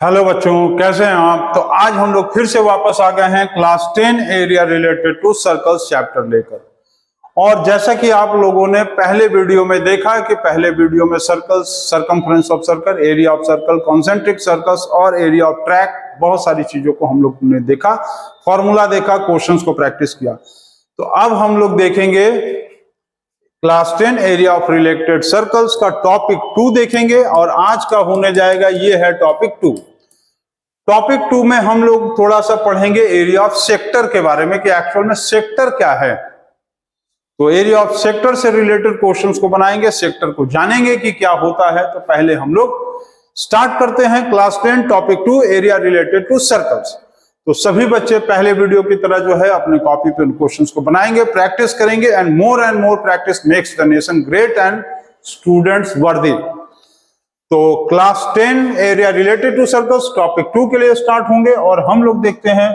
Hello बच्चों, कैसे हैं आप। तो आज हम लोग फिर से वापस आ गए हैं class 10 area related to circles chapter लेकर। और जैसा कि आप लोगों ने पहले वीडियो में देखा है कि पहले वीडियो में circles, circumference of circle, area of circle, concentric circles और एरिया ऑफ ट्रैक, बहुत सारी चीजों को हम लोग ने देखा, फॉर्मूला देखा, क्वेश्चंस को प्रैक्टिस किया। तो अब हम लोग देखेंगे class 10 area of related circles का टॉपिक 2 देखेंगे। और आज का होने जाएगा ये है टॉपिक 2। टॉपिक 2 में हम लोग थोड़ा सा पढ़ेंगे एरिया ऑफ सेक्टर के बारे में कि एक्चुअल में सेक्टर क्या है। तो एरिया ऑफ सेक्टर से रिलेटेड क्वेश्चंस को बनाएंगे, सेक्टर को जानेंगे कि क्या होता है। तो पहले हम लोग स्टार्ट करते हैं class 10 topic 2 area related to circles. तो सभी बच्चे पहले वीडियो की तरह जो है अपने कॉपी पे क्वेश्चंस को बनाएंगे, प्रैक्टिस करेंगे। And more practice makes the nation great and students वर्दी। तो class 10 area related to circles topic 2 के लिए स्टार्ट होंगे। और हम लोग देखते हैं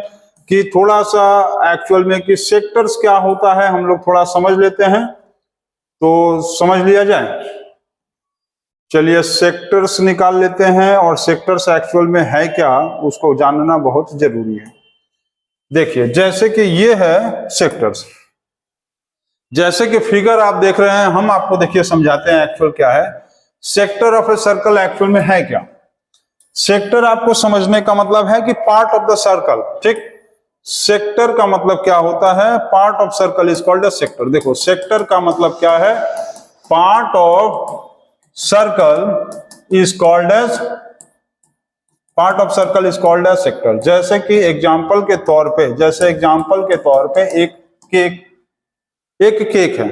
कि थोड़ा सा एक्चुअल में कि सेक्टर्स क्या होता है हम लोग थोड़ा समझ लेते हैं। तो समझ लिया जाए, चलिए सेक्टर्स निकाल लेते हैं। और सेक्टर्स एक्चुअल में है क्या उसको जानना बहुत जरूरी है। देखिए जैसे कि ये है सेक्टर्स, जैसे कि फिगर आप देख रहे हैं, हम आपको देखिए समझाते हैं एक्चुअल क्या है। Sector of a circle actual में है क्या। सेक्टर आपको समझने का मतलब है कि पार्ट ऑफ द सर्कल, ठीक। सेक्टर का मतलब क्या होता है, part of circle is called as sector. देखो सेक्टर का मतलब क्या है, part of circle is called as, part of circle is called as sector. जैसे कि एग्जांपल के तौर पे, जैसे एग्जांपल के तौर पे एक केक है।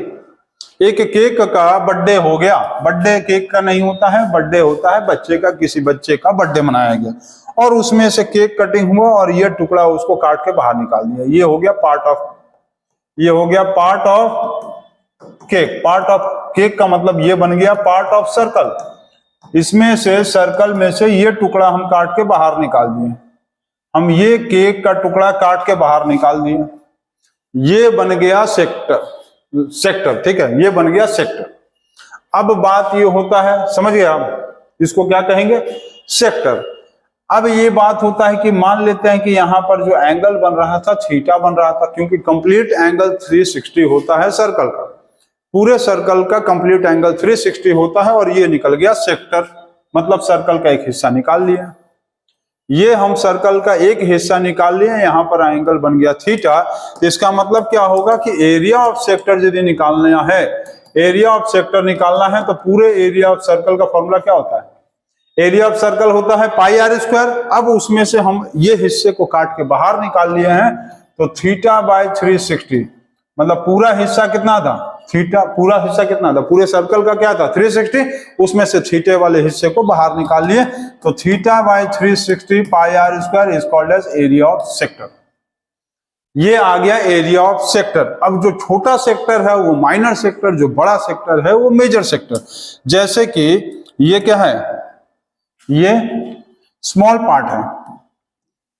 एक केक का बर्थडे हो गया। बर्थडे केक का नहीं होता है, बर्थडे होता है बच्चे का, किसी बच्चे का बर्थडे मनाया गया और उसमें से केक कटिंग हुआ और ये टुकड़ा उसको काट के बाहर निकाल दिया। ये हो गया पार्ट ऑफ, ये हो गया part of cake. Part of cake का मतलब ये बन गया पार्ट ऑफ सर्कल। इसमें से सर्कल में से ये टुकड़ा हम काट के बाहर निकाल दिए। हम ये केक का टुकड़ा काट के बाहर निकाल दिए, ये बन गया सेक्टर, ठीक है, ये बन गया सेक्टर। अब बात ये होता है, समझ गए आप, इसको क्या कहेंगे, सेक्टर। अब ये बात होता है कि मान लेते हैं कि यहां पर जो एंगल बन रहा था थीटा बन रहा था, क्योंकि कंप्लीट एंगल 360 होता है सर्कल का, पूरे सर्कल का कंप्लीट एंगल 360 होता है। और ये निकल गया सेक्टर, मतलब सर्कल का एक हिस्सा निकाल लिया। ये हम सर्कल का एक हिस्सा निकाल लिए, यहां पर एंगल बन गया थीटा। इसका मतलब क्या होगा कि एरिया ऑफ सेक्टर यदि निकालना है, एरिया ऑफ सेक्टर निकालना है तो पूरे एरिया ऑफ सर्कल का फॉर्मूला क्या होता है, एरिया ऑफ सर्कल होता है पाई आर स्क्वायर। अब उसमें से हम ये हिस्से को काट के बाहर निकाल लिए हैं, तो थीटा बाय 360, मतलब पूरा हिस्सा कितना था, थीटा, पूरा हिस्सा कितना था, पूरे सर्कल का क्या था 360, उसमें से थीटे वाले हिस्से को बाहर निकाल लिए। तो theta by 360 pi R square is called as area of sector. ये आ गया एरिया ऑफ सेक्टर। अब जो छोटा सेक्टर है वो माइनर सेक्टर, जो बड़ा सेक्टर है वो मेजर सेक्टर। जैसे कि ये क्या है, ये स्मॉल पार्ट है,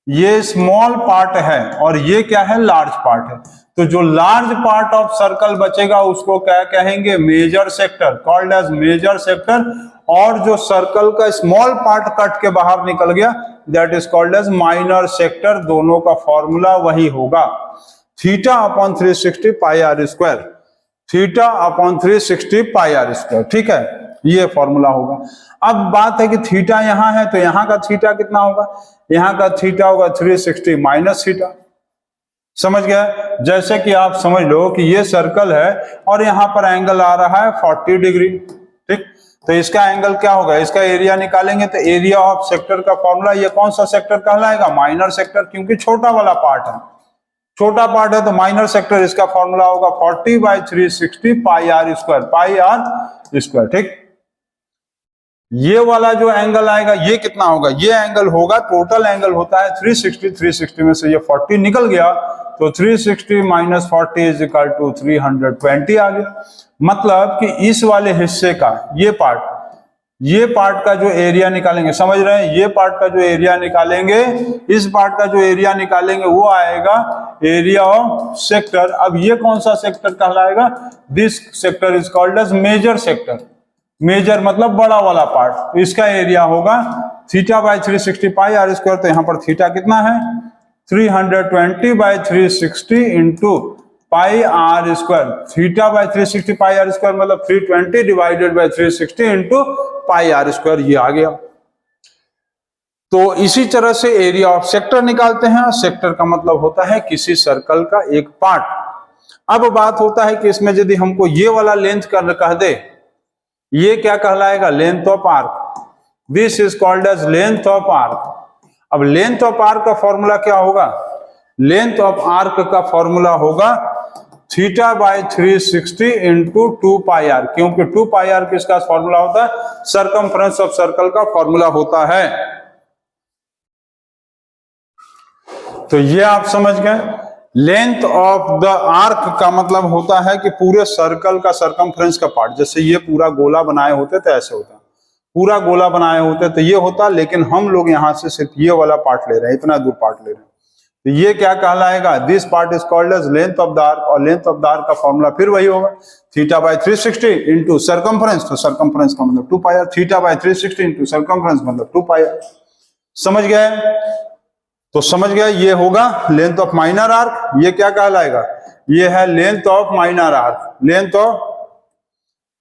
ये स्मॉल पार्ट है, और ये क्या है, लार्ज पार्ट है। तो जो लार्ज पार्ट ऑफ सर्कल बचेगा उसको क्या कहेंगे, major sector, called as major sector. और जो सर्कल का स्मॉल पार्ट कट के बाहर निकल गया that is called as minor sector. दोनों का फॉर्मूला वही होगा, theta upon 360 pi R square, theta upon 360 pi R square, ठीक है, ये फॉर्मूला होगा। अब बात है कि थीटा यहां है तो यहां का थीटा कितना होगा, यहां का थीटा होगा 360 माइनस थीटा। समझ गया। जैसे कि आप समझ लो कि ये सर्कल है और यहां पर एंगल आ रहा है 40 डिग्री, ठीक। तो इसका एंगल क्या होगा, इसका एरिया निकालेंगे तो एरिया ऑफ सेक्टर का फॉर्मूला, ये कौन सा सेक्टर कहलाएगा, माइनर सेक्टर, क्योंकि छोटा वाला पार्ट है, छोटा पार्ट है तो माइनर सेक्टर। इसका फॉर्मूला होगा 40 by 360 pi R square, pi R square, ठीक। ये वाला जो एंगल आएगा ये कितना होगा, ये एंगल होगा, टोटल एंगल होता है 360, 360 में से ये 40 निकल गया तो 360 माइनस 40 इज इक्वल टू 320 आ गया। मतलब कि इस वाले हिस्से का ये पार्ट का जो एरिया निकालेंगे, समझ रहे हैं, ये पार्ट का जो एरिया निकालेंगे, इस पार्ट का जो एरिया निकालेंगे वो आएगा एरिया ऑफ सेक्टर। अब ये कौन सा सेक्टर कहलाएगा, this sector is called as major sector. Major मतलब बड़ा वाला पार्ट, तो इसका एरिया होगा theta by 360 pi R square. तो यहाँ पर थीटा कितना है 320 by 360 into pi R square. Theta by 360 pi R square मतलब 320 divided by 360 into pi R square, ये आ गया। तो इसी तरह से एरिया ऑफ सेक्टर निकालते हैं। सेक्टर का मतलब होता है किसी सर्कल का एक पार्ट। अब बात होता है कि इसमें यदि हमको ये वाला लेंथ कर कह दे, ये क्या कहलाएगा length of arc. This is called as length of arc. अब लेंथ ऑफ आर्क का फॉर्मूला क्या होगा, लेंथ ऑफ आर्क का फॉर्मूला होगा theta by 360 into 2 pi R, क्योंकि 2 पाई आर किसका फॉर्मूला होता है, सरकमफ्रेंस ऑफ सर्कल का फॉर्मूला होता है। तो ये आप समझ गए। लेंथ ऑफ द आर्क का मतलब होता है कि पूरे सर्कल का सरकमफ्रेंस का पार्ट, जैसे ये पूरा गोला बनाए होते तो ऐसे होता, पूरा गोला बनाए होते तो ये होता, लेकिन हम लोग यहां से सिर्फ ये वाला पार्ट ले रहे हैं, इतना दूर पार्ट ले रहे हैं, तो ये क्या कहलाएगा, this part is called as length of the arc. और लेंथ ऑफ द आर्क का फॉर्मूला फिर वही होगा थीटा बाई 360 इंटू सरकमफ्रेंस, तो सरकमफ्रेंस का मतलब 2 pi R, theta by 360 into circumference मतलब 2 पाई आर। समझ गए। तो समझ गया, ये होगा लेंथ ऑफ माइनर आर्क। ये क्या कहलाएगा, ये है length of minor arc,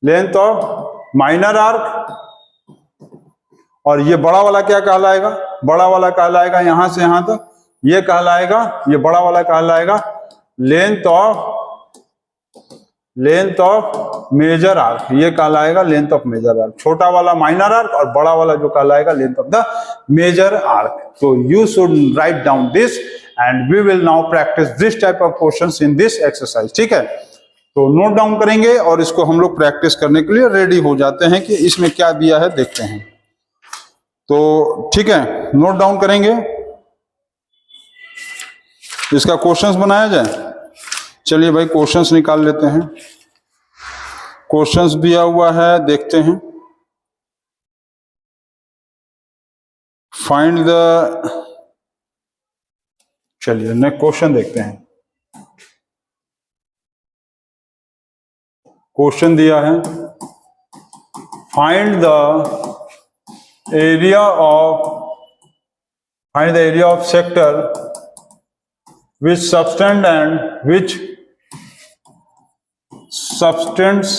length of minor arc. और ये बड़ा वाला क्या कहलाएगा, बड़ा वाला कहलाएगा यहां से यहां तक, ये कहलाएगा, ये बड़ा वाला कहलाएगा लेंथ ऑफ मेजर आर्क, ये कहलाएगा लेंथ ऑफ मेजर आर्क। छोटा वाला माइनर आर्क और बड़ा वाला जो कहलाएगा length of the major arc. तो you should write down this and we will now practice this type of questions in this exercise. ठीक है, तो नोट डाउन करेंगे और इसको हम लोग प्रैक्टिस करने के लिए रेडी हो जाते हैं कि इसमें क्या दिया है देखते हैं। तो ठीक है, नोट डाउन करेंगे, इसका क्वेश्चंस बनाया जाए। चलिए भाई क्वेश्चंस निकाल लेते हैं। क्वेश्चंस दिया हुआ है, देखते हैं। फाइंड द, चलिए नेक्स्ट क्वेश्चन देखते हैं। क्वेश्चन दिया है find the area of sector which subtends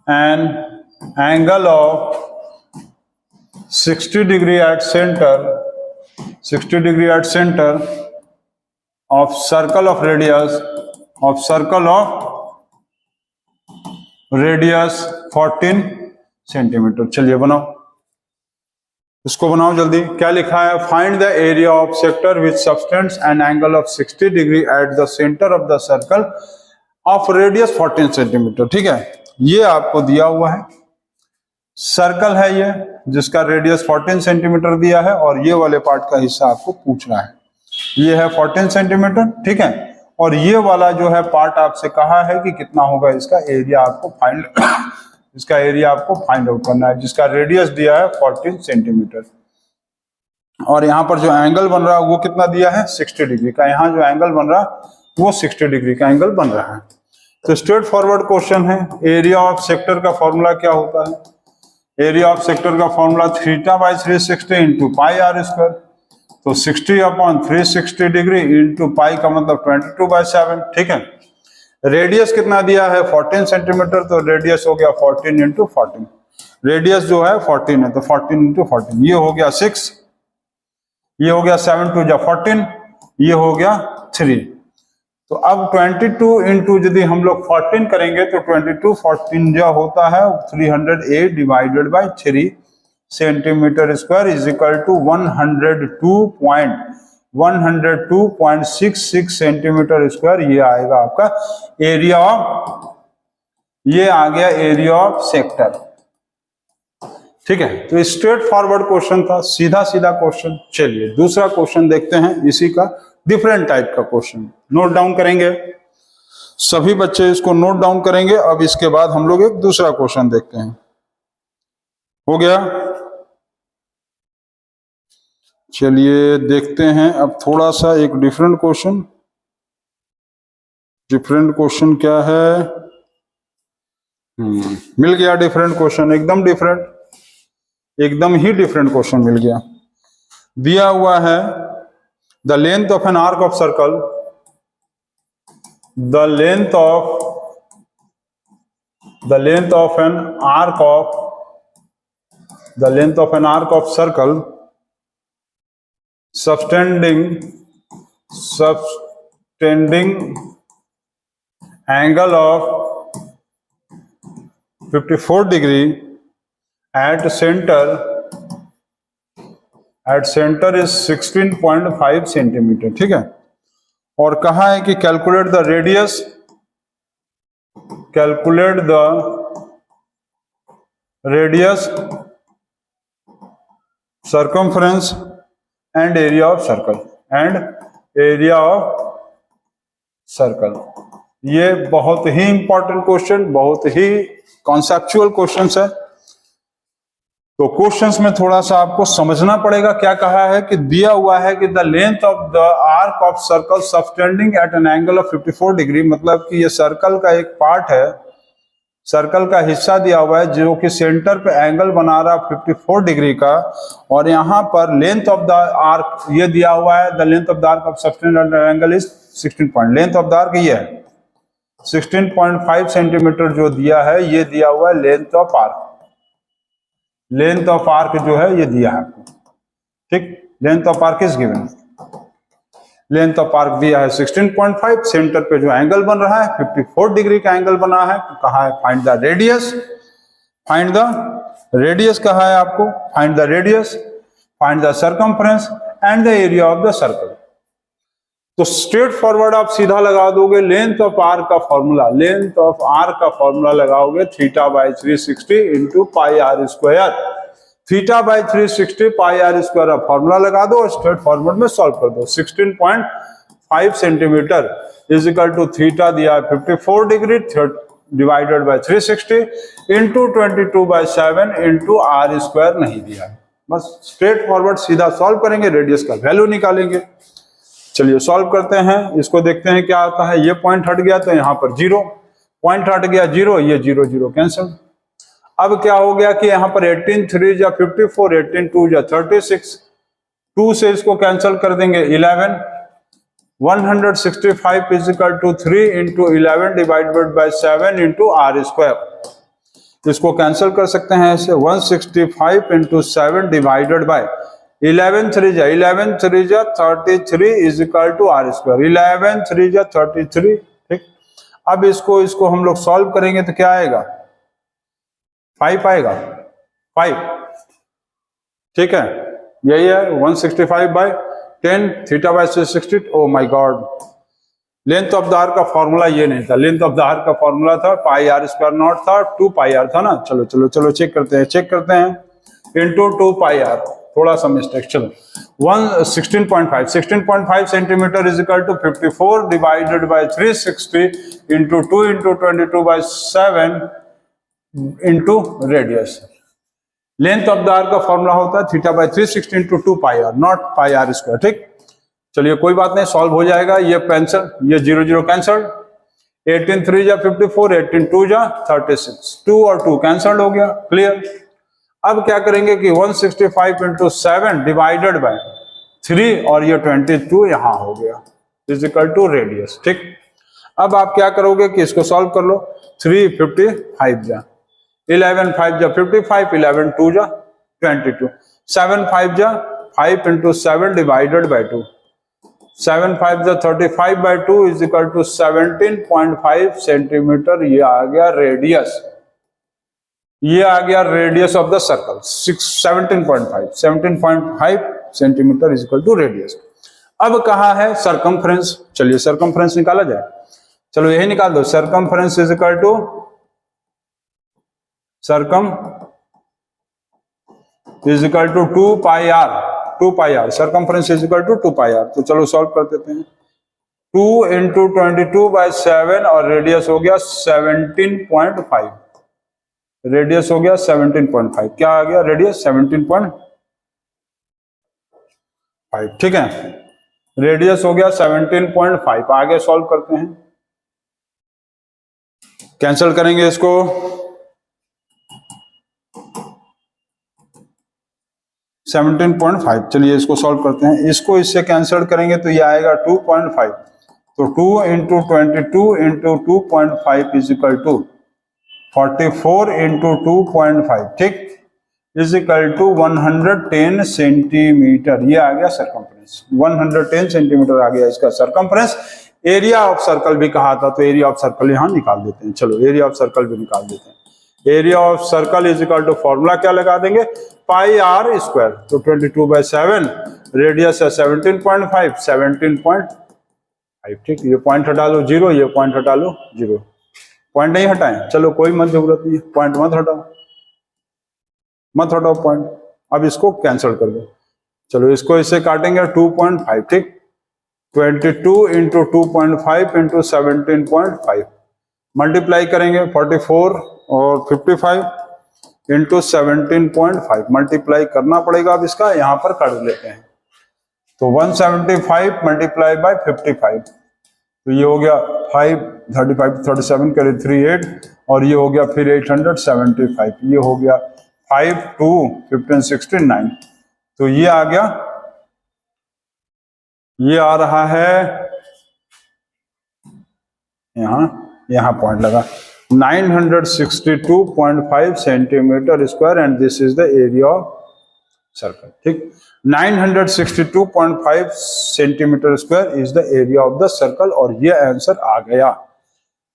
an angle of 60 degree at center of circle of radius 14 centimetre. चलिए बनाओ, इसको बनाओ जल्दी। क्या लिखा है, find the area of sector which subtends N angle of 60 degree at the centre of the circle of radius 14 centimetre. ठीक है, ये आपको दिया हुआ है, सर्कल है ये जिसका रेडियस 14 सेंटीमीटर दिया है, और ये वाले पार्ट का हिस्सा आपको पूछ रहा है। ये है 14 सेंटीमीटर, ठीक है, और ये वाला जो है पार्ट आपसे कहा है कि कितना होगा इसका एरिया, आपको फाइंड आउट करना है, जिसका रेडियस दिया है 14 सेंटीमीटर। और यहाँ पर जो एंगल बन रहा है वो कितना दिया है 60 डिग्री का। यहाँ जो एंगल बन रहा है वो 60 डिग्री का एंगल बन रहा है। तो स्ट्रेट फॉरवर्ड क्वेश्चन है। एरिया ऑफ सेक्टर का फॉर्मूला क्या होता है, एरिया ऑफ सेक्टर का formula theta by 360 into pi R square. तो 60 अपॉन 360 डिग्री इंटू पाई का मतलब 22/7। ठीक है, रेडियस कितना दिया है 14 सेंटीमीटर, तो रेडियस हो गया 14 इंटू 14। रेडियस जो है 14 है तो 14 इंटू 14, ये हो गया 6, ये हो गया 7 2 जा 14, ये हो गया 3। तो अब 22 इंटू यदि हम लोग 14 करेंगे तो 22 14 जो होता है 308 divided by 3 centimetre square is equal to 102.66 centimetre square. ये आएगा आपका एरिया ऑफ, ये आ गया एरिया ऑफ सेक्टर। ठीक है, तो स्ट्रेट फॉरवर्ड क्वेश्चन था, सीधा सीधा क्वेश्चन। चलिए दूसरा क्वेश्चन देखते हैं, इसी का डिफरेंट टाइप का क्वेश्चन। नोट डाउन करेंगे, सभी बच्चे इसको नोट डाउन करेंगे। अब इसके बाद हम लोग एक दूसरा क्वेश्चन देखते हैं। हो गया, चलिए देखते हैं अब थोड़ा सा एक डिफरेंट क्वेश्चन। डिफरेंट क्वेश्चन क्या है, मिल गया डिफरेंट क्वेश्चन, एकदम डिफरेंट, एकदम ही डिफरेंट क्वेश्चन मिल गया। दिया हुआ है the length of an arc of circle, the length of an arc of the length of an arc of circle subtending angle of 54 degree at center is 16.5 centimetre, ठीक है। और कहा है कि calculate the radius circumference and area of circle ये बहुत ही important question, बहुत ही conceptual questions है। तो क्वेश्चंस में थोड़ा सा आपको समझना पड़ेगा। क्या कहा है कि दिया हुआ है कि the length of the arc of circle subtending at an angle of 54 degree, मतलब कि ये सर्कल का एक पार्ट है, सर्कल का हिस्सा दिया हुआ है जो कि सेंटर पे एंगल बना रहा 54 डिग्री का, और यहाँ पर लेंथ ऑफ द आर्क ये दिया हुआ है, the length of the arc of subtend angle is 16 point, length of the arc ये है 16.5 सेंटीमीटर जो दिया है, ये दिया हुआ है length of arc. Length of arc जो है ये दिया है आपको, ठीक, length of arc is given, length of arc दिया है 16.5, सेंटर पे जो एंगल बन रहा है 54 डिग्री का एंगल बना है। कहा है फाइंड द रेडियस, कहा है आपको find the radius, find the circumference and the area of the circle. तो स्ट्रेट फॉरवर्ड आप सीधा लगा दोगे लेंथ ऑफ आर्क का फॉर्मूला, लेंथ ऑफ आर्क का फॉर्मूला लगाओगे θ/360 into pi R square, θ/360 pi R square formula लगा दो और स्ट्रेट फॉरवर्ड में सॉल्व कर दो। 16.5 centimetre is equal to theta दिया 54 degree divided by 360 into 22/7 into R square नहीं दिया है। बस स्ट्रेट फॉरवर्ड सीधा सॉल्व करेंगे, रेडियस का वैल्यू निकालेंगे। चलिए सॉल्व करते हैं, इसको देखते हैं क्या आता है। ये पॉइंट हट गया तो यहाँ पर 0, पॉइंट हट गया 0, ये 0 0 कैंसिल। अब क्या हो गया कि यहाँ पर 18 3 जा 54, 18 2 जा 36, 2 से इसको कैंसिल कर देंगे 11, 165 is equal to 3 into 11 divided by 7 into R square. इसको कैंसिल कर सकते हैं ऐसे, 165 इंटू 7 डिवाइडेड बाय 11 3 जा 33 is equal to R square, 11 3 जा 33, ठीक। अब इसको हम लोग सॉल्व करेंगे तो क्या आएगा, 5 आएगा, 5, ठीक है, यही है 165/10 θ/360। Oh my God, length of the arc का फॉर्मूला ये नहीं था, लेंथ ऑफ द आर्क का फॉर्मूला था पाई आर स्क्वायर नॉट था, 2 पाई आर था ना। चलो चेक करते हैं इंटू 2 पाई आर, थोड़ा सा मिस्टेक। चलो 16.5 centimetre is equal to 54 divided by 360 into 2 into 22/7 into radius. Length of the arc का फॉर्मूला होता है θ/360 into 2 pi R, not pi R square, ठीक। चलिए कोई बात नहीं, सॉल्व हो जाएगा। ये कैंसिल, ये 0 0 कैंसिल, 18 3 जा 54, 18 2 जा 36, 2 और 2 कैंसिल हो गया, क्लियर। अब क्या करेंगे कि 165 इंटू 7 डिवाइडेड बाय 3 और ये 22 यहां हो गया इज इक्वल टू रेडियस, ठीक। अब आप क्या करोगे कि इसको सॉल्व कर लो, 3 55 जा 11 5 जा 55, 11 2 जा 22, 7 5 जा 5 इंटू 7 डिवाइडेड बाय 2, 7 5 जा 35/2 इज इक्वल टू 17.5 सेंटीमीटर। ये आ गया रेडियस, ये आ गया radius of the circle, 17.5 centimetre is equal to radius. अब कहा है सरकमफ्रेंस, चलिए सरकमफ्रेंस निकाला जाए। चलो यही निकाल दो, circumference is equal to circum is equal to 2 pi R, circumference is equal to 2 pi R. तो चलो सॉल्व कर देते हैं, 2 इंटू 22/7 और रेडियस हो गया 17.5, रेडियस हो गया 17.5, क्या आ गया रेडियस 17.5, ठीक है, रेडियस हो गया 17.5। आगे सॉल्व करते हैं, कैंसिल करेंगे इसको, 17.5। चलिए इसको सॉल्व करते हैं, इसको इससे कैंसिल करेंगे तो ये आएगा 2.5। तो 2 into 22 into 2.5 is equal to 44 into 2.5, ठीक, इज इक्वल टू 110 सेंटीमीटर। ये आ गया सरकमफ्रेंस, 110 सेंटीमीटर आ गया इसका सरकमफ्रेंस। एरिया ऑफ सर्कल भी कहा था, तो एरिया ऑफ सर्कल यहां निकाल देते हैं। चलो एरिया ऑफ सर्कल भी निकाल देते हैं। Area of circle is equal to formula क्या लगा देंगे, पाई आर स्क्वायर। तो 22/7, रेडियस है 17.5, 17.5, ठीक। ये पॉइंट हटा लो 0, ये पॉइंट हटा लो 0, पॉइंट नहीं हटाएं, चलो कोई मत जरूरत नहीं है, पॉइंट मत हटाओ पॉइंट। अब इसको कैंसिल कर दो, चलो इसको इससे काटेंगे 2.5, ठीक। 22 इंटू 2.5 इंटू 17.5 मल्टीप्लाई करेंगे 44 और 55 इंटू 17.5 मल्टीप्लाई करना पड़ेगा। अब इसका यहां पर कर लेते हैं, तो 175 मल्टीप्लाई बाय 55, तो ये हो गया 5, 35, 37 करे 38, और ये हो गया फिर 875, ये हो गया 5, 2, 15, 16, 9। तो ये आ गया, ये आ रहा है यहां पॉइंट लगा 962.5 centimetre square, and this is the area of circle, ठीक। 962.5 centimetre square is the area of the circle, और ये आंसर आ गया,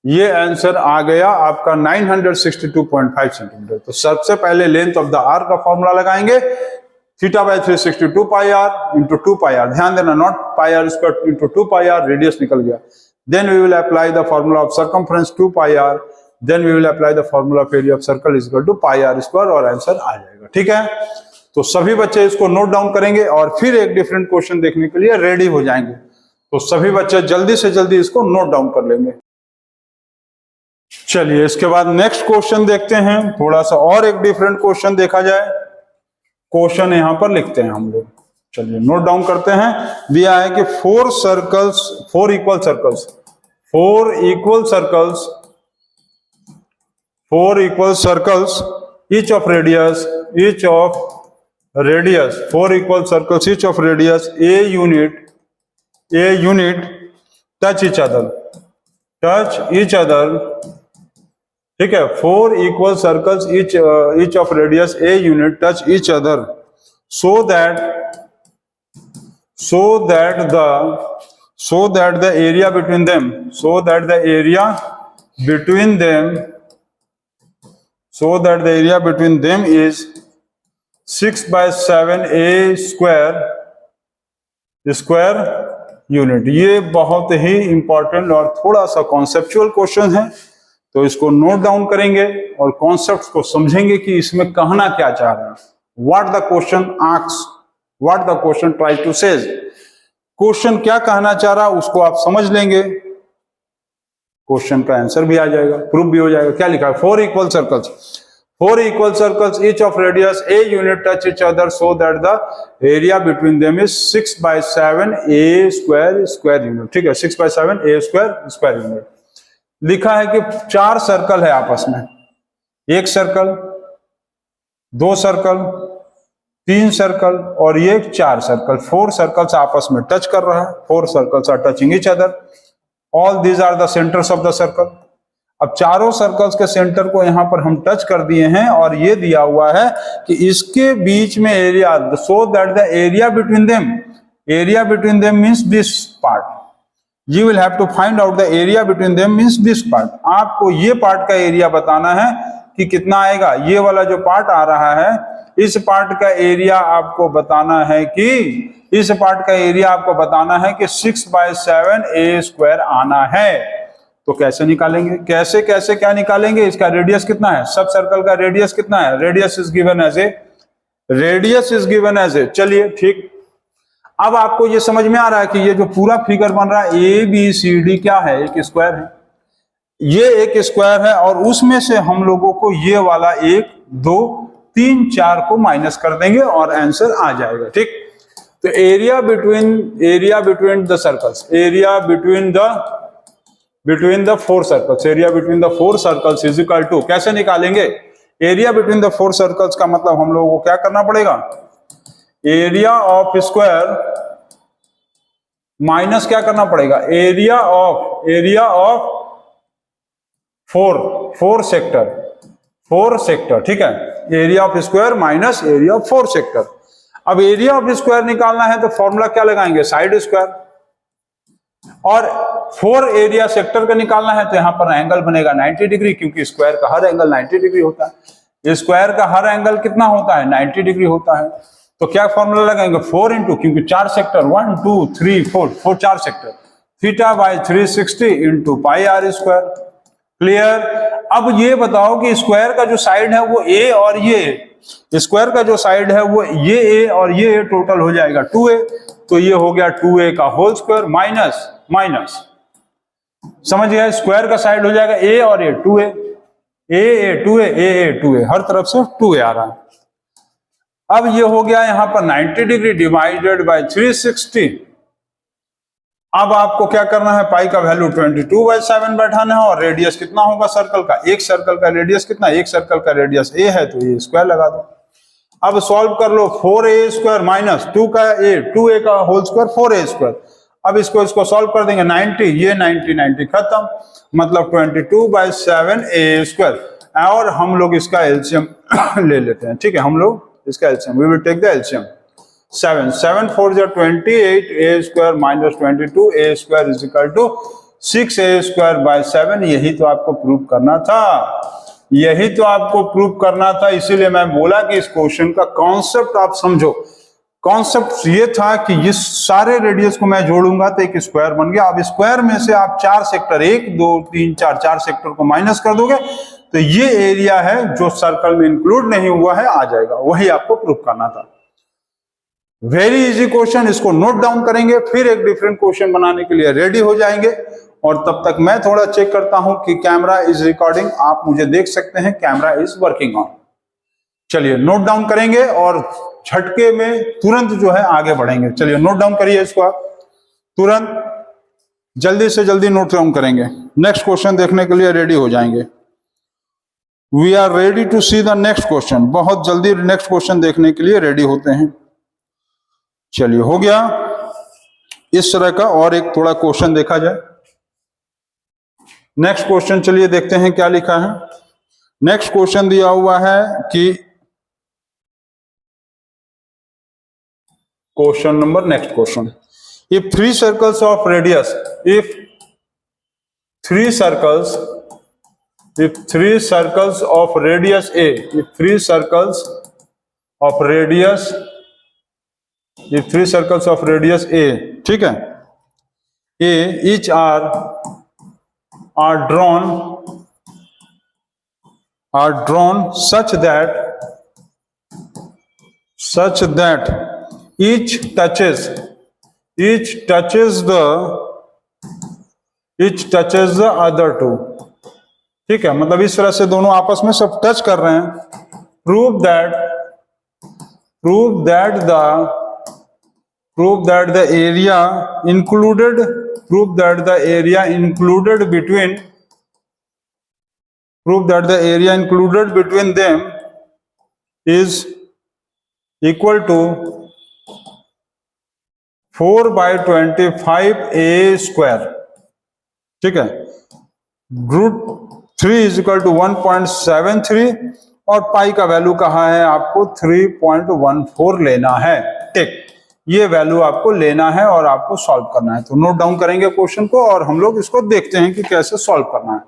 ये आंसर आ गया आपका 962.5 सेंटीमीटर। तो सबसे पहले लेंथ ऑफ द आर्क का फॉर्मूला लगाएंगे, θ/360 pi R into 2 pi R, ध्यान देना, not pi R square into 2 pi R, radius निकल गया। Then we will apply the formula of circumference 2 pi R, then we will apply the formula of area of circle is equal to pi R square, और answer आ जाएगा, ठीक है। तो सभी बच्चे इसको नोट डाउन करेंगे और फिर एक डिफरेंट क्वेश्चन देखने के लिए रेडी हो जाएंगे। तो सभी बच्चे जल्दी से जल्दी इसको नोट डाउन कर लेंगे। चलिए इसके बाद नेक्स्ट क्वेश्चन देखते हैं, थोड़ा सा और एक डिफरेंट क्वेश्चन देखा जाए। क्वेश्चन यहां पर लिखते हैं हम लोग, चलिए नोट डाउन करते हैं। दिया है कि 4 equal circles each of radius 4 equal circles each of radius a unit touch each other, ठीक है। 4 equal circles each of radius a unit touch each other so that the area between them is 6/7 a square unit. ये बहुत ही important और थोड़ा सा conceptual question है, तो इसको नोट डाउन करेंगे और कॉन्सेप्ट्स को समझेंगे कि इसमें कहना क्या चाह रहा है। What the question asks, what the question try to says, question क्या कहना चाह रहा है उसको आप समझ लेंगे, क्वेश्चन का आंसर भी आ जाएगा, प्रूफ भी हो जाएगा। क्या लिखा है, 4 equal circles each of radius a unit touch each other so that the area between them is 6/7 a square unit, ठीक है, 6/7 a square unit। लिखा है कि 4 सर्कल है आपस में, 1 सर्कल, 2 सर्कल, 3 सर्कल और ये 4 सर्कल, 4 सर्कल्स आपस में टच कर रहा है, 4 circles are touching each other, all these are the centres of the circle. अब चारों सर्कल्स के सेंटर को यहां पर हम टच कर दिए हैं, और ये दिया हुआ है कि इसके बीच में area, so that the area between them means this part, you will have to find out the area between them means this part। आपको ये पार्ट का एरिया बताना है कि कितना आएगा, ये वाला जो पार्ट आ रहा है इस पार्ट का एरिया आपको बताना है कि 6/7 a square आना है। तो कैसे निकालेंगे, कैसे क्या निकालेंगे, इसका रेडियस कितना है, सब सर्कल का रेडियस कितना है, radius is given as A, चलिए ठीक। अब आपको ये समझ में आ रहा है कि ये जो पूरा फिगर बन रहा है ABCD क्या है, एक स्क्वायर है, ये एक स्क्वायर है, और उसमें से हम लोगों को ये वाला 1, 2, 3, 4 को माइनस कर देंगे और आंसर आ जाएगा, ठीक। तो area between the circles, area between the 4 circles is equal to, कैसे निकालेंगे, एरिया बिटवीन द 4 सर्कल्स का मतलब हम लोगों को क्या करना पड़ेगा, एरिया ऑफ स्क्वायर माइनस क्या करना पड़ेगा, एरिया ऑफ फोर सेक्टर, ठीक है, area of square minus area of 4 sector. अब एरिया ऑफ स्क्वायर निकालना है तो फॉर्मूला क्या लगाएंगे, साइड स्क्वायर, और 4 एरिया सेक्टर का निकालना है तो यहां पर एंगल बनेगा 90 डिग्री, क्योंकि स्क्वायर का हर एंगल 90 डिग्री होता है। स्क्वायर का हर एंगल कितना होता है, 90 डिग्री होता है। तो क्या फॉर्मूला लगाएंगे, 4 इंटू, क्योंकि 4 sector 1 2 3 4 4 sector, theta by 360 into pi R square. Clear. अब ये बताओ कि स्क्वायर का जो साइड है वो ए और ये, स्क्वायर का जो साइड है वो ये ए और ये टोटल हो जाएगा 2a, तो ये हो गया 2a का होल स्क्वायर माइनस, समझ गया, स्क्वायर का साइड हो जाएगा a और a 2a, a 2a, हर तरफ से 2a आ रहा है। अब ये हो गया यहां पर 90 डिग्री डिवाइडेड बाय 360। अब आपको क्या करना है, पाई का वैल्यू 22/7 बैठाना है, और रेडियस कितना होगा सर्कल का, एक सर्कल का रेडियस कितना, एक सर्कल का रेडियस a है तो ये स्क्वायर लगा दो। अब सॉल्व कर लो, 4a स्क्वायर माइनस 2 का a, 2a का होल स्क्वायर 4a स्क्वायर। अब इसको सॉल्व कर देंगे, 90 ये 90 खत्म, मतलब 22/7 a स्क्वायर। और हम लोग इसका एलसीएम ले लेते हैं, ठीक है, हम लोग इसका LCM, we will take the LCM. 7 4 जा 28, a square minus 22 a square is equal to 6a square by 7। यही तो आपको प्रूव करना था, इसीलिए मैं बोला कि इस क्वेश्चन का कॉन्सेप्ट आप समझो। कॉन्सेप्ट ये था कि ये सारे रेडियस को मैं जोड़ूंगा तो एक स्क्वायर बन गया। अब स्क्वायर में से आप 4 सेक्टर 1 2 3 4 सेक्टर को माइनस कर दोगे तो ये एरिया है जो सर्कल में इंक्लूड नहीं हुआ है आ जाएगा, वही आपको प्रूव करना था। वेरी इजी क्वेश्चन, इसको नोट डाउन करेंगे, फिर एक डिफरेंट क्वेश्चन बनाने के लिए रेडी हो जाएंगे। और तब तक मैं थोड़ा चेक करता हूं कि कैमरा इज रिकॉर्डिंग, आप मुझे देख सकते हैं, कैमरा इज वर्किंग ऑन। चलिए नोट डाउन करेंगे और झटके में तुरंत जो है आगे बढ़ेंगे। चलिए नोट डाउन करिए इसको, आप तुरंत जल्दी से जल्दी नोट डाउन करेंगे, नेक्स्ट क्वेश्चन देखने के लिए रेडी हो जाएंगे। We are ready to see the next question, बहुत जल्दी नेक्स्ट क्वेश्चन देखने के लिए रेडी होते हैं। चलिए हो गया इस तरह का, और एक थोड़ा क्वेश्चन देखा जाए। नेक्स्ट क्वेश्चन चलिए देखते हैं क्या लिखा है। नेक्स्ट क्वेश्चन दिया हुआ है कि question number, next question, if 3 circles of radius, if 3 circles of radius a, if 3 circles of radius a, ठीक है, a each are drawn such that each touches the other two, ठीक है, मतलब इस तरह से दोनों आपस में सब टच कर रहे हैं। Prove that the area included between them is equal to 4/25 a square, ठीक है, √3 इज इक्वल टू 1.73, और पाई का वैल्यू कहाँ है, आपको 3.14 लेना है। ठीक, ये वैल्यू आपको लेना है और आपको सॉल्व करना है। तो नोट डाउन करेंगे क्वेश्चन को और हम लोग इसको देखते हैं कि कैसे सॉल्व करना है।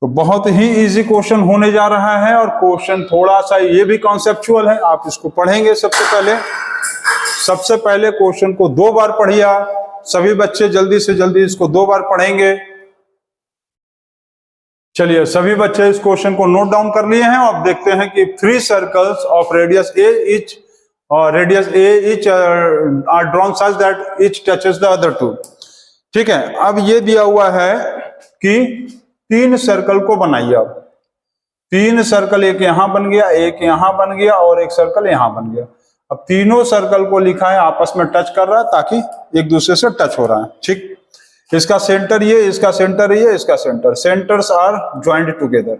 तो बहुत ही इजी क्वेश्चन होने जा रहा है, और क्वेश्चन थोड़ा सा ये भी कॉन्सेप्चुअल है, आप इसको पढ़ेंगे। सबसे पहले क्वेश्चन को 2 बार पढ़िए, सभी बच्चे जल्दी से जल्दी इसको 2 बार पढ़ेंगे। चलिए सभी बच्चे इस क्वेश्चन को नोट डाउन कर लिए हैं। अब देखते हैं कि 3 circles of radius a each are drawn such that each touches the other two, ठीक है। अब ये दिया हुआ है कि 3 सर्कल को बनाइए। अब 3 सर्कल, एक यहां बन गया, एक यहां बन गया और एक सर्कल यहां बन गया। अब तीनों सर्कल को लिखा है आपस में टच कर रहा है, ताकि एक दूसरे से टच हो रहा है, ठीक। इसका सेंटर ये, इसका सेंटर ये, इसका centre, centres are joint together.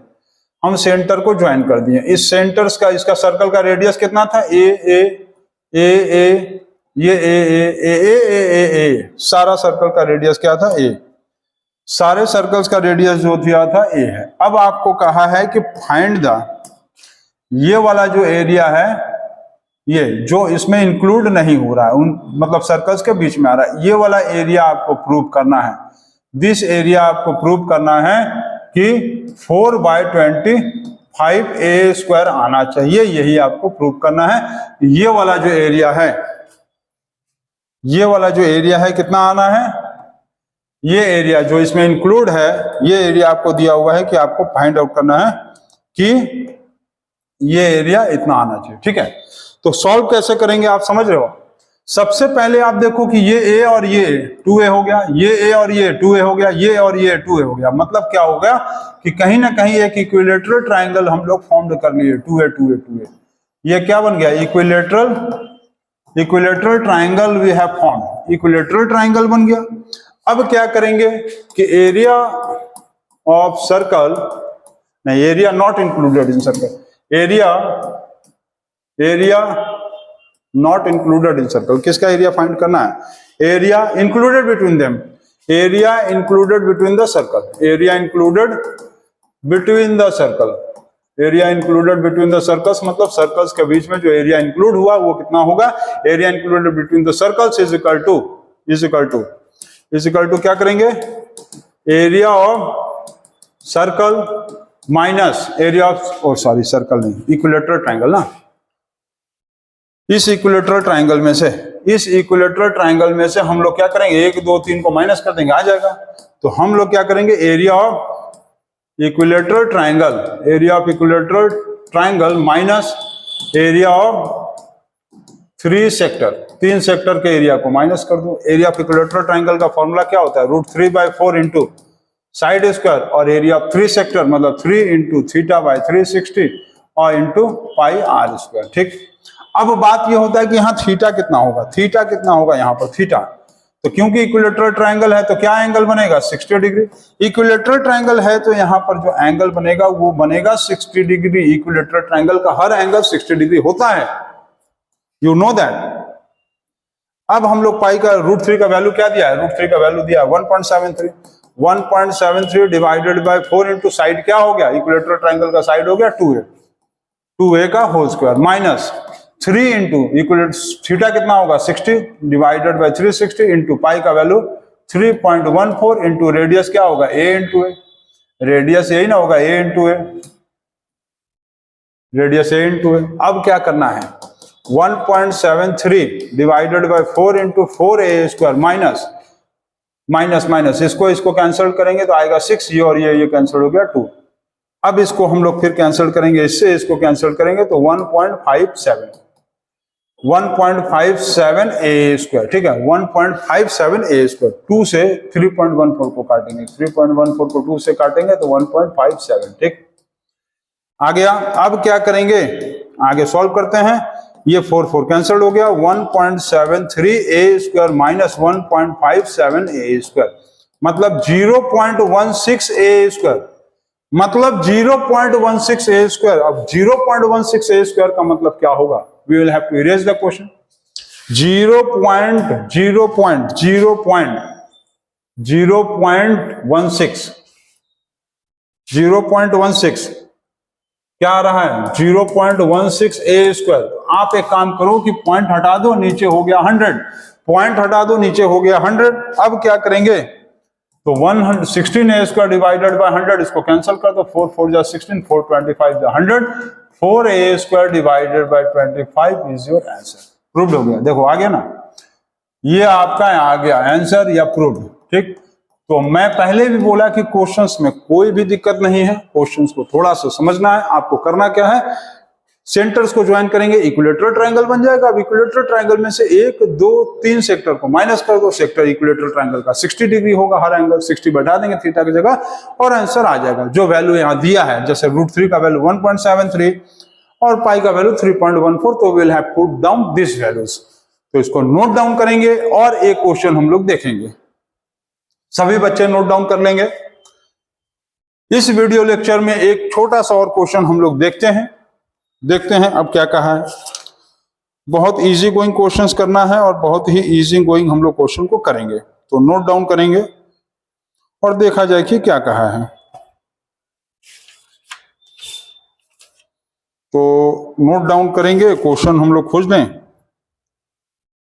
हम सेंटर को ज्वाइन कर दिए। इस सेंटर्स का, इसका सर्कल का रेडियस कितना था, ए, ये ए, सारा सर्कल का रेडियस क्या था, ए। सारे सर्कल्स का रेडियस जो दिया था ए है। अब आपको कहा है कि फाइंड द, ये वाला जो एरिया है, ये जो इसमें इंक्लूड नहीं हो रहा है, मतलब सर्कल्स के बीच में आ रहा है, ये वाला एरिया आपको प्रूव करना है। दिस एरिया आपको प्रूव करना है कि 4/25 आना चाहिए, यही आपको प्रूव करना है। ये वाला जो एरिया है, ये वाला जो एरिया है कितना आना है, ये एरिया जो इसमें इंक्लूड है, ये एरिया आपको दिया हुआ है कि आपको फाइंड आउट करना है कि ये एरिया इतना आना चाहिए। ठीक है, तो सॉल्व कैसे करेंगे आप समझ रहे हो। सबसे पहले आप देखो कि ये ए और ये 2a हो गया, ये ए और ये 2a हो गया, ये और ये 2a हो गया। मतलब क्या हो गया कि कहीं ना कहीं एक इक्विलेटरल ट्राइंगल हम लोग फॉर्म कर लिए, 2a 2a 2a। ये क्या बन गया, equilateral triangle we have form, equilateral triangle बन गया। अब क्या करेंगे कि एरिया ऑफ सर्कल, नहीं, area not included in circle, area not included in circle, किसका एरिया फाइंड करना है, area included between them, area included between the circle, area included between the circle, area included between the circles, मतलब circles के बीच में जो area include हुआ वो कितना होगा, area included between the circles is equal to क्या करेंगे, area of circle minus area of, sorry circle नहीं, इक्विलेटरल ट्राइंगल ना, इस इक्विलेटरल ट्राइंगल में से हम लोग क्या करेंगे, 1 2 3 को माइनस कर देंगे, आ जाएगा। तो हम लोग क्या करेंगे, area of equilateral triangle minus area of 3 sector, 3 sector के एरिया को माइनस कर दो। एरिया ऑफ इक्विलेटरल ट्राइंगल का फॉर्मूला क्या होता है, √3/4 इंटू साइड स्क्वायर, और एरिया ऑफ 3 सेक्टर मतलब 3 इंटू θ/360 और इंटू πr²। ठीक, अब बात ये होता है कि यहाँ थीटा कितना होगा यहाँ पर थीटा, तो क्योंकि इक्विलेटरल ट्राइंगल है तो क्या एंगल बनेगा, 60 डिग्री। इक्विलेटरल ट्राइंगल है तो यहाँ पर जो एंगल बनेगा वो बनेगा 60 डिग्री। इक्विलेटरल ट्राइंगल का हर एंगल 60 डिग्री होता है, यू नो दैट। अब हम लोग पाई का √3 का वैल्यू क्या दिया है, √3 का वैल्यू दिया 1.73 डिवाइडेड बाय 4 इंटू साइड क्या हो गया, इक्विलेटरल ट्राइंगल का साइड हो गया 2a का होल स्क्वायर माइनस 3 इंटू इक्विलेट थीटा कितना होगा 60 डिवाइडेड बाय 360 इंटू पाई का वैल्यू 3.14 इंटू रेडियस क्या होगा a इंटू ए, रेडियस यही ना होगा a into A, radius a into A. अब क्या करना है 1.73 divided by 4 into 4a² minus इसको कैंसिल करेंगे तो आएगा 6, ये और ये कैंसिल हो गया 2। अब इसको हम लोग फिर कैंसिल करेंगे, इससे इसको कैंसिल करेंगे तो 1.57a², ठीक है 1.57a²। 2 से 3.14 को काटेंगे, 3.14 को 2 से काटेंगे तो 1.57, ठीक आ गया। अब क्या करेंगे, आगे सॉल्व करते हैं, ये 4 कैंसिल हो गया, 1.73a² माइनस 1.57a² मतलब 0.16a², मतलब 0.16a²। अब 0.16a² का मतलब क्या होगा, we will have to erase the question. 0.16 क्या आ रहा है 0.16a²। आप एक काम करो कि पॉइंट हटा दो, नीचे हो गया 100, पॉइंट हटा दो नीचे हो गया 100। अब क्या करेंगे तो 16a² डिवाइडेड बाय 100, इसको कैंसिल कर दो, 4 4 जा 16, 4 25 जा 100, 4a² divided by 25 is your answer. Proved हो गया, देखो आ गया ना, ये आपका आ गया आंसर या प्रूव्ड। ठीक, तो मैं पहले भी बोला कि क्वेश्चंस में कोई भी दिक्कत नहीं है, क्वेश्चंस को थोड़ा सा समझना है। आपको करना क्या है, सेंटर्स को ज्वाइन करेंगे, इक्विलेटरल ट्रायंगल बन जाएगा। अब इक्विलेटरल ट्रायंगल में से 1 2 3 सेक्टर को माइनस कर दो, सेक्टर इक्विलेटरल ट्रायंगल का 60 डिग्री होगा, हर एंगल 60 बढ़ा देंगे थीटा की जगह और आंसर आ जाएगा। जो वैल्यू यहाँ दिया है, जैसे √3 का वैल्यू 1.73 और पाई का वैल्यू 3.14, तो will have put down this values. तो इसको नोट डाउन करेंगे और एक क्वेश्चन हम लोग देखेंगे, सभी बच्चे नोट डाउन कर लेंगे। इस वीडियो लेक्चर में एक छोटा सा और क्वेश्चन हम लोग देखते हैं अब क्या कहा है। बहुत इजी गोइंग क्वेश्चंस करना है और बहुत ही इजी गोइंग हम लोग क्वेश्चन को करेंगे, तो नोट डाउन करेंगे और देखा जाए कि क्या कहा है। तो नोट डाउन करेंगे, क्वेश्चन हम लोग खोज लें।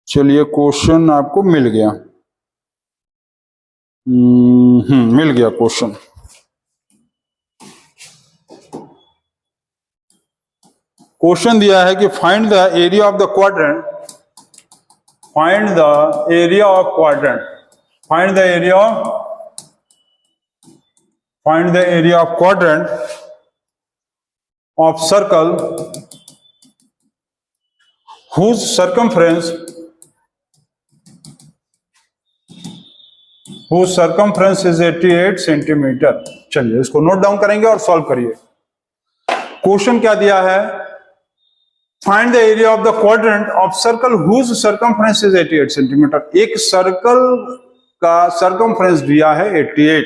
चलिए क्वेश्चन आपको मिल गया, मिल गया क्वेश्चन। क्वेश्चन दिया है कि find the area of the quadrant, find the area of quadrant, find the area, find the area of quadrant of circle whose circumference is 88 centimetre. चलिए इसको नोट डाउन करेंगे और सॉल्व करिए। क्वेश्चन क्या दिया है, find the area of the quadrant of circle whose circumference is 88 centimetre. एक circle का सर्कमफ्रेंस दिया है 88,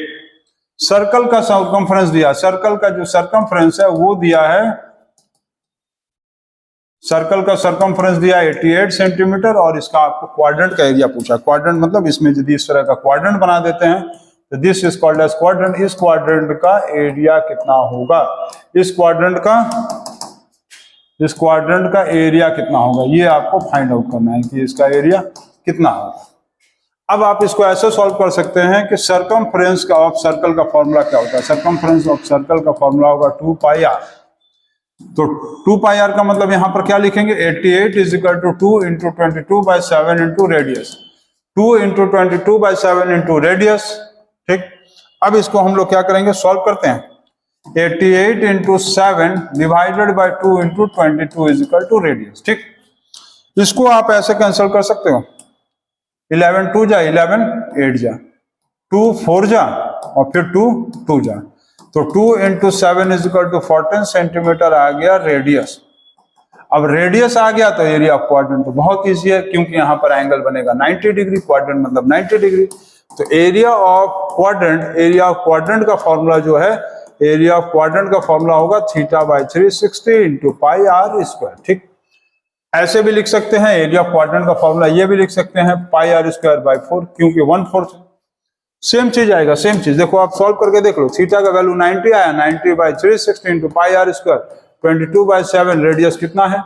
सर्कल का सर्कमफ्रेंस दिया, सर्कल का जो सर्कमफ्रेंस है वो दिया है, सर्कल का सर्कमफ्रेंस दिया 88 सेंटीमीटर और इसका आपको क्वाड्रेंट का एरिया पूछा। क्वाड्रेंट मतलब इसमें यदि इस तरह का क्वाड्रेंट बना देते हैं तो this is called as quadrant. इस क्वाड्रेंट का एरिया कितना होगा, इस क्वाड्रेंट का एरिया कितना होगा, ये आपको फाइंड आउट करना है कि इसका एरिया कितना होगा। अब आप इसको ऐसे सॉल्व कर सकते हैं कि सर्कमफ्रेंस का ऑफ सर्कल का फॉर्मूला क्या होता है। सर्कमफ्रेंस ऑफ सर्कल का फॉर्मूला होगा 2 पाई आर। तो 2 पाई आर का मतलब यहां पर क्या लिखेंगे, 88 is equal to 2 into 22/7 into radius, 2 into 22/7 into radius. ठीक, अब इसको हम लोग क्या करेंगे, सॉल्व करते हैं। 88 into 7 divided by 2 into 22 is equal to radius. ठीक, इसको आप ऐसे कैंसिल कर सकते हो, 11 2 जा, 11 8 जा, 2 4 जा और फिर 2 2 जा, तो 2 into 7 is equal to 14 centimetre आ गया रेडियस। अब रेडियस आ गया तो एरिया ऑफ क्वाड्रेंट तो बहुत इजी है, क्योंकि यहां पर एंगल बनेगा 90 डिग्री, क्वाड्रेंट मतलब 90 डिग्री। तो एरिया ऑफ क्वाड्रेंट का फॉर्मूला जो है, एरिया ऑफ क्वाड्रेंट का फॉर्मूला होगा θ/360 इंटू पाई आर स्क्वायर। ठीक, ऐसे भी लिख सकते हैं एरिया ऑफ क्वाड्रेंट का फॉर्मूला, ये भी लिख सकते हैं पाई आर स्क्वायर बाई 4, क्योंकि 1/4 सेम चीज आएगा, सेम चीज। देखो आप सॉल्व करके देख लो, थीटा का वैल्यू 90 आया, 90/360 into pi R square 22/7, radius कितना है,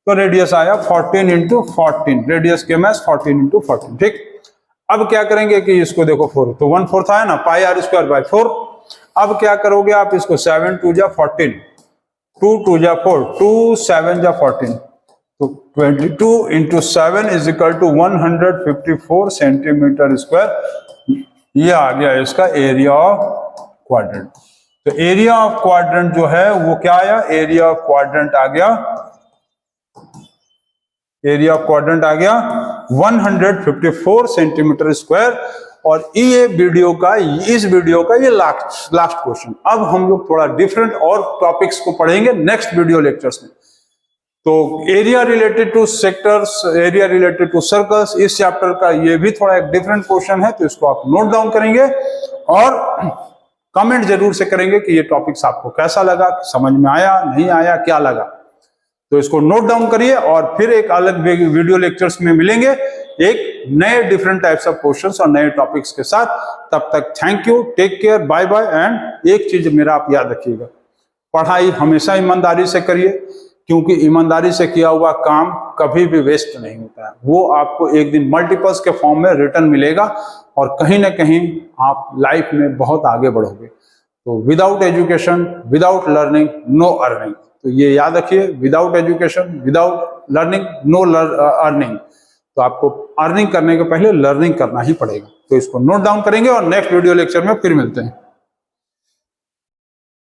तो रेडियस आया 14 इंटू 14, रेडियस के मैच 14 इंटू 14। ठीक, अब क्या करेंगे कि इसको देखो 4, तो 1/4 आया ना, पाई आर स्क्वायर बाई 4। अब क्या करोगे आप इसको, 7 2 जा 14, 2 2 जा 4, 2 7 जा 14, तो 22 into 7 is equal to 154 centimetre square. ये आ गया इसका एरिया ऑफ क्वाड्रेंट। तो एरिया ऑफ क्वाड्रेंट जो है वो क्या आया, एरिया ऑफ क्वाड्रेंट आ गया, एरिया ऑफ क्वाड्रेंट आ गया 154 सेंटीमीटर स्क्वायर। और ये वीडियो का, इस वीडियो का ये लास्ट क्वेश्चन। अब हम लोग थोड़ा डिफरेंट और टॉपिक्स को पढ़ेंगे नेक्स्ट वीडियो लेक्चर्स में। तो area related to sectors, area related to circles, इस चैप्टर का ये भी थोड़ा एक डिफरेंट क्वेश्चन है, तो इसको आप नोट डाउन करेंगे और कमेंट जरूर से करेंगे कि ये टॉपिक्स आपको कैसा लगा, समझ में आया नहीं आया, क्या लगा। तो इसको नोट डाउन करिए और फिर एक अलग वीडियो लेक्चर्स में मिलेंगे एक नए डिफरेंट टाइप्स ऑफ क्वेश्चंस और नए टॉपिक्स के साथ। तब तक thank you, take care, bye bye. And एक चीज मेरा आप याद रखिएगा, पढ़ाई हमेशा ईमानदारी से करिए, क्योंकि ईमानदारी से किया हुआ काम कभी भी वेस्ट नहीं होता है। वो आपको एक दिन मल्टीपल्स के फॉर्म में रिटर्न मिलेगा और कहीं ना कहीं आप लाइफ में बहुत आगे बढ़ोगे। तो without education, without learning, no earning. तो ये याद रखिए, without education, without learning, no earning. तो आपको अर्निंग करने के पहले लर्निंग करना ही पड़ेगा। तो इसको नोट डाउन करेंगे और नेक्स्ट वीडियो लेक्चर में फिर मिलते हैं।